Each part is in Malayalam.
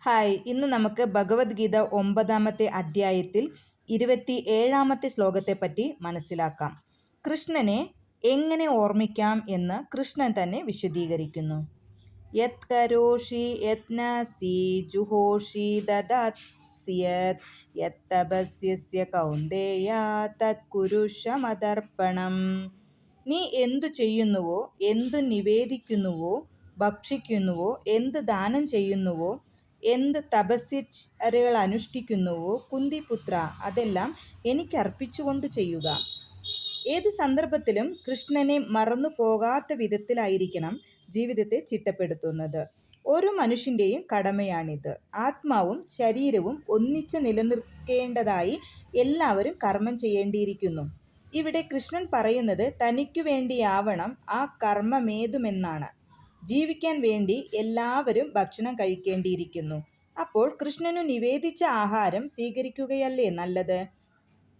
ഹായ്, ഇന്ന് നമുക്ക് ഭഗവത്ഗീത 9-ാമത്തെ അധ്യായത്തിൽ 27-ാമത്തെ ശ്ലോകത്തെപ്പറ്റി മനസ്സിലാക്കാം. കൃഷ്ണനെ എങ്ങനെ ഓർമ്മിക്കാം എന്ന് കൃഷ്ണൻ തന്നെ വിശദീകരിക്കുന്നു. യത് കരോഷി യത്നസി ജുഹോഷി ദദാസ്യത് യത് തപസ്യസ്യ കൗന്ദേയ തത് കുരുഷ മദർപ്പണം. നീ എന്തു ചെയ്യുന്നുവോ, എന്തു നിവേദിക്കുന്നുവോ, ഭക്ഷിക്കുന്നുവോ, എന്ത് ദാനം ചെയ്യുന്നുവോ, എന്ത് തപസ്യചര്യകൾ അനുഷ്ഠിക്കുന്നുവോ, കുന്തിപുത്ര, അതെല്ലാം എനിക്കർപ്പിച്ചുകൊണ്ട് ചെയ്യുക. ഏതു സന്ദർഭത്തിലും കൃഷ്ണനെ മറന്നു പോകാത്ത വിധത്തിലായിരിക്കണം ജീവിതത്തെ ചിട്ടപ്പെടുത്തുന്നത്. ഓരോ മനുഷ്യൻ്റെയും കടമയാണിത്. ആത്മാവും ശരീരവും ഒന്നിച്ച് നിലനിൽക്കേണ്ടതായി എല്ലാവരും കർമ്മം ചെയ്യേണ്ടിയിരിക്കുന്നു. ഇവിടെ കൃഷ്ണൻ പറയുന്നത് തനിക്കു വേണ്ടിയാവണം ആ കർമ്മമേതുമെന്നാണ്. ജീവിക്കാൻ വേണ്ടി എല്ലാവരും ഭക്ഷണം കഴിക്കേണ്ടിയിരിക്കുന്നു. അപ്പോൾ കൃഷ്ണനു നിവേദിച്ച ആഹാരം സ്വീകരിക്കുകയല്ലേ നല്ലത്?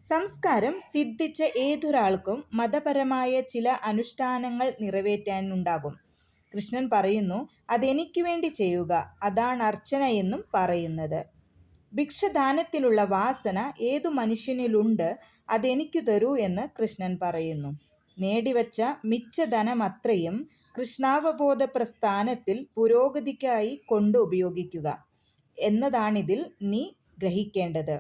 സംസ്കാരം സിദ്ധിച്ച ഏതൊരാൾക്കും മതപരമായ ചില അനുഷ്ഠാനങ്ങൾ നിറവേറ്റാനുണ്ടാകും. കൃഷ്ണൻ പറയുന്നു, അതെനിക്കു വേണ്ടി ചെയ്യുക, അതാണ് അർച്ചന എന്നും പറയുന്നത്. ഭിക്ഷദാനത്തിലുള്ള വാസന ഏതു മനുഷ്യനിലുണ്ട്, അതെനിക്കു തരൂ എന്ന് കൃഷ്ണൻ പറയുന്നു. നേടിവച്ച മിച്ചധനമത്രയും കൃഷ്ണാവബോധ പ്രസ്ഥാനത്തിൽ പുരോഗതിക്കായി കൊണ്ട് ഉപയോഗിക്കുക എന്നതാണിതിൽ നീ ഗ്രഹിക്കേണ്ടത്.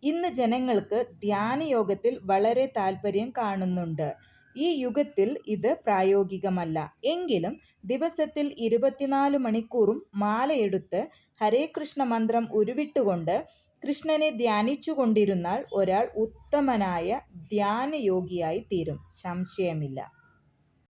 ഇന്ന് ജനങ്ങൾക്ക് ധ്യാനയോഗത്തിൽ വളരെ താല്പര്യം കാണുന്നുണ്ട്. ഈ യുഗത്തിൽ ഇത് പ്രായോഗികമല്ല. എങ്കിലും ദിവസത്തിൽ 24 മണിക്കൂറും മാലയെടുത്ത് ഹരേ കൃഷ്ണ മന്ത്രം ഉരുവിട്ടുകൊണ്ട് കൃഷ്ണനെ ധ്യാനിച്ചു കൊണ്ടിരുന്നാൽ ഒരാൾ ഉത്തമനായ ധ്യാനയോഗിയായി തീരും, സംശയമില്ല.